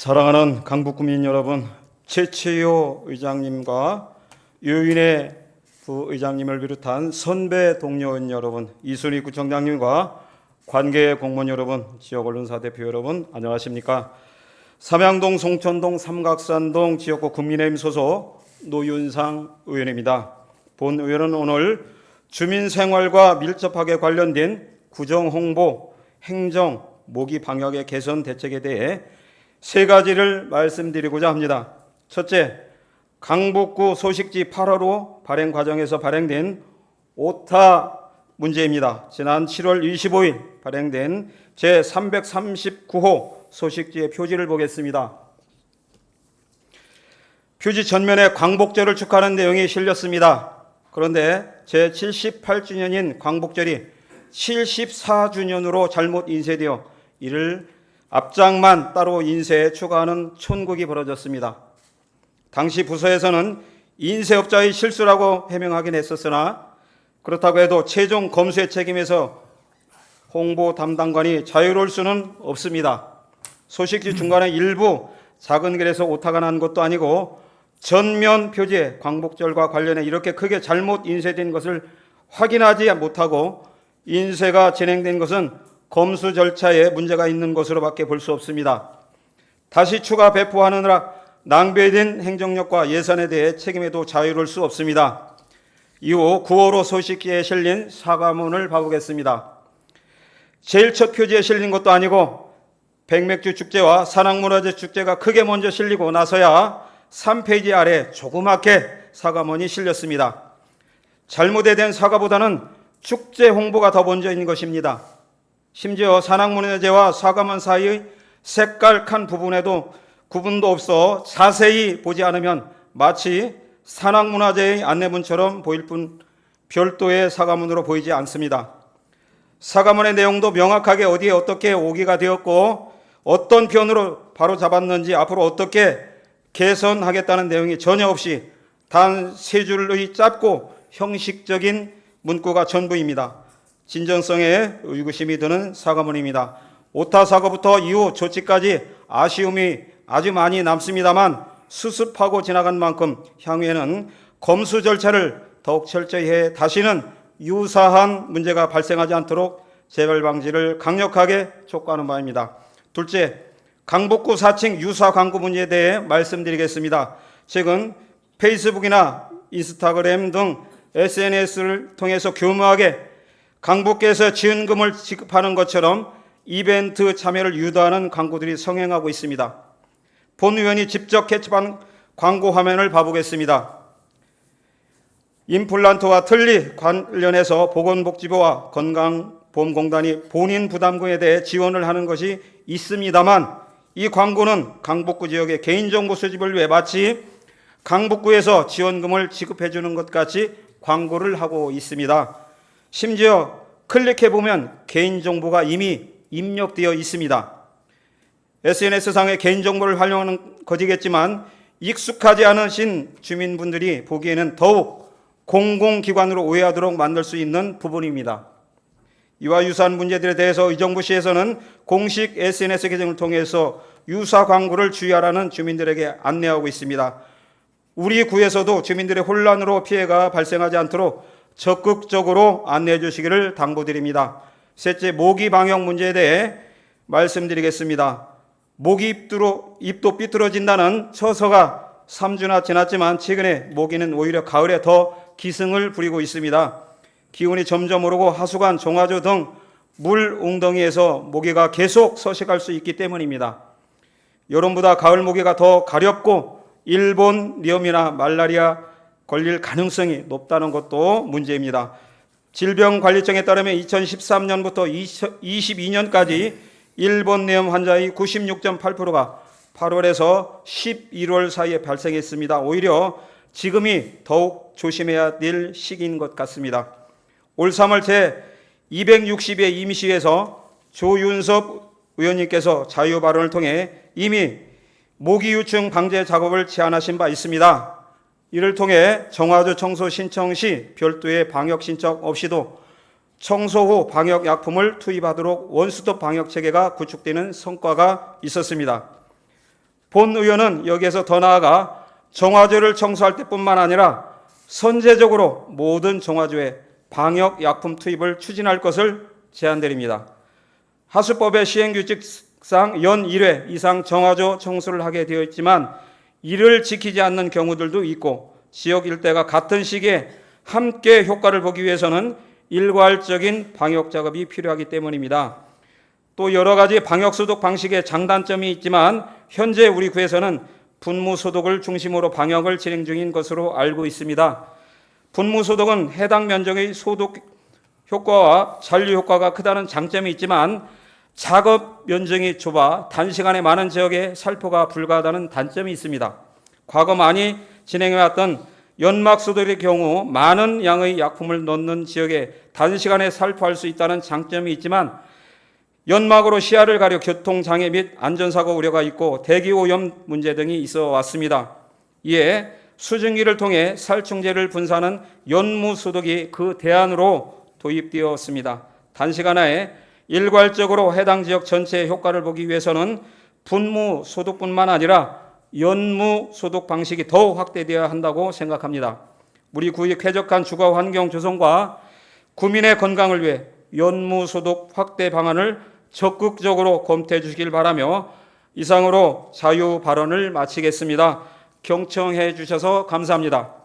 사랑하는 강북구민 여러분, 최치효 의장님과 유인혜 부의장님을 비롯한 선배 동료원 여러분, 이순희 구청장님과 관계 공무원 여러분, 지역 언론사 대표 여러분, 안녕하십니까? 삼양동, 송천동, 삼각산동 지역구 국민의힘 소속 노윤상 의원입니다. 본 의원은 오늘 주민생활과 밀접하게 관련된 구정홍보, 행정, 모기 방역의 개선 대책에 대해 세 가지를 말씀드리고자 합니다. 첫째, 강북구 소식지 8호로 발행 과정에서 발행된 오타 문제입니다. 지난 7월 25일 발행된 제339호 소식지의 표지를 보겠습니다. 표지 전면에 광복절을 축하하는 내용이 실렸습니다. 그런데 제78주년인 광복절이 74주년으로 잘못 인쇄되어 이를 앞장만 따로 인쇄에 추가하는 촌극이 벌어졌습니다. 당시 부서에서는 인쇄업자의 실수라고 해명하긴 했었으나 그렇다고 해도 최종 검수의 책임에서 홍보 담당관이 자유로울 수는 없습니다. 소식지 중간에 일부 작은 글에서 오타가 난 것도 아니고 전면 표지에 광복절과 관련해 이렇게 크게 잘못 인쇄된 것을 확인하지 못하고 인쇄가 진행된 것은 검수 절차에 문제가 있는 것으로밖에 볼 수 없습니다. 다시 추가 배포하느라 낭비된 행정력과 예산에 대해 책임에도 자유로울 수 없습니다. 이후 9호로 소식지에 실린 사과문을 봐보겠습니다. 제일 첫 표지에 실린 것도 아니고 백맥주 축제와 산악문화재 축제가 크게 먼저 실리고 나서야 3페이지 아래 조그맣게 사과문이 실렸습니다. 잘못된 사과보다는 축제 홍보가 더 먼저 있는 것입니다. 심지어 산악문화재와 사과문 사이의 색깔칸 부분에도 구분도 없어 자세히 보지 않으면 마치 산악문화재의 안내문처럼 보일 뿐 별도의 사과문으로 보이지 않습니다. 사과문의 내용도 명확하게 어디에 어떻게 오기가 되었고 어떤 편으로 바로 잡았는지 앞으로 어떻게 개선하겠다는 내용이 전혀 없이 단 세 줄의 짧고 형식적인 문구가 전부입니다. 진정성에 의구심이 드는 사과문입니다. 오타 사고부터 이후 조치까지 아쉬움이 아주 많이 남습니다만 수습하고 지나간 만큼 향후에는 검수 절차를 더욱 철저히 해 다시는 유사한 문제가 발생하지 않도록 재발 방지를 강력하게 촉구하는 바입니다. 둘째, 강북구 4층 유사 광고 문제에 대해 말씀드리겠습니다. 최근 페이스북이나 인스타그램 등 SNS를 통해서 교묘하게 강북구에서 지원금을 지급하는 것처럼 이벤트 참여를 유도하는 광고들이 성행하고 있습니다. 본 의원이 직접 캐치한 광고 화면을 봐보겠습니다. 임플란트와 틀니 관련해서 보건복지부와 건강보험공단이 본인 부담금에 대해 지원을 하는 것이 있습니다만 이 광고는 강북구 지역의 개인정보 수집을 위해 마치 강북구에서 지원금을 지급해 주는 것 같이 광고를 하고 있습니다. 심지어 클릭해보면 개인정보가 이미 입력되어 있습니다. SNS상의 개인정보를 활용하는 것이겠지만 익숙하지 않으신 주민분들이 보기에는 더욱 공공기관으로 오해하도록 만들 수 있는 부분입니다. 이와 유사한 문제들에 대해서 의정부시에서는 공식 SNS 계정을 통해서 유사 광고를 주의하라는 주민들에게 안내하고 있습니다. 우리 구에서도 주민들의 혼란으로 피해가 발생하지 않도록 적극적으로 안내해 주시기를 당부드립니다. 셋째, 모기 방역 문제에 대해 말씀드리겠습니다. 모기 입도 삐뚤어진다는 처서가 3주나 지났지만 최근에 모기는 오히려 가을에 더 기승을 부리고 있습니다. 기온이 점점 오르고 하수관, 종아조 등 물 웅덩이에서 모기가 계속 서식할 수 있기 때문입니다. 여름보다 가을 모기가 더 가렵고 일본리엄이나 말라리아 걸릴 가능성이 높다는 것도 문제입니다. 질병관리청에 따르면 2013년부터 2022년까지 일본리엄 환자의 96.8%가 8월에서 11월 사이에 발생했습니다. 오히려 지금이 더욱 조심해야 될 시기인 것 같습니다. 올 3월 제260회 임시회에서 조윤섭 의원님께서 자유 발언을 통해 이미 모기 유충 방제 작업을 제안하신 바 있습니다. 이를 통해 정화조 청소 신청 시 별도의 방역 신청 없이도 청소 후 방역약품을 투입하도록 원스톱 방역체계가 구축되는 성과가 있었습니다. 본 의원은 여기에서 더 나아가 정화조를 청소할 때뿐만 아니라 선제적으로 모든 정화조에 방역약품 투입을 추진할 것을 제안드립니다. 하수법의 시행규칙상 연 1회 이상 정화조 청소를 하게 되어 있지만 이를 지키지 않는 경우들도 있고 지역 일대가 같은 시기에 함께 효과를 보기 위해서는 일괄적인 방역 작업이 필요하기 때문입니다. 또 여러 가지 방역 소독 방식의 장단점이 있지만 현재 우리 구에서는 분무 소독을 중심으로 방역을 진행 중인 것으로 알고 있습니다. 분무 소독은 해당 면적의 소독 효과와 잔류 효과가 크다는 장점이 있지만 작업 면적이 좁아 단시간에 많은 지역에 살포가 불가하다는 단점이 있습니다. 과거 많이 진행해왔던 연막 소독의 경우 많은 양의 약품을 넣는 지역에 단시간에 살포할 수 있다는 장점이 있지만 연막으로 시야를 가려 교통장애 및 안전사고 우려가 있고 대기오염 문제 등이 있어 왔습니다. 이에 수증기를 통해 살충제를 분사하는 연무소독이 그 대안으로 도입되었습니다. 단시간에 일괄적으로 해당 지역 전체의 효과를 보기 위해서는 분무소독뿐만 아니라 연무소독 방식이 더욱 확대되어야 한다고 생각합니다. 우리 구의 쾌적한 주거 환경 조성과 구민의 건강을 위해 연무소독 확대 방안을 적극적으로 검토해 주시길 바라며 이상으로 자유 발언을 마치겠습니다. 경청해 주셔서 감사합니다.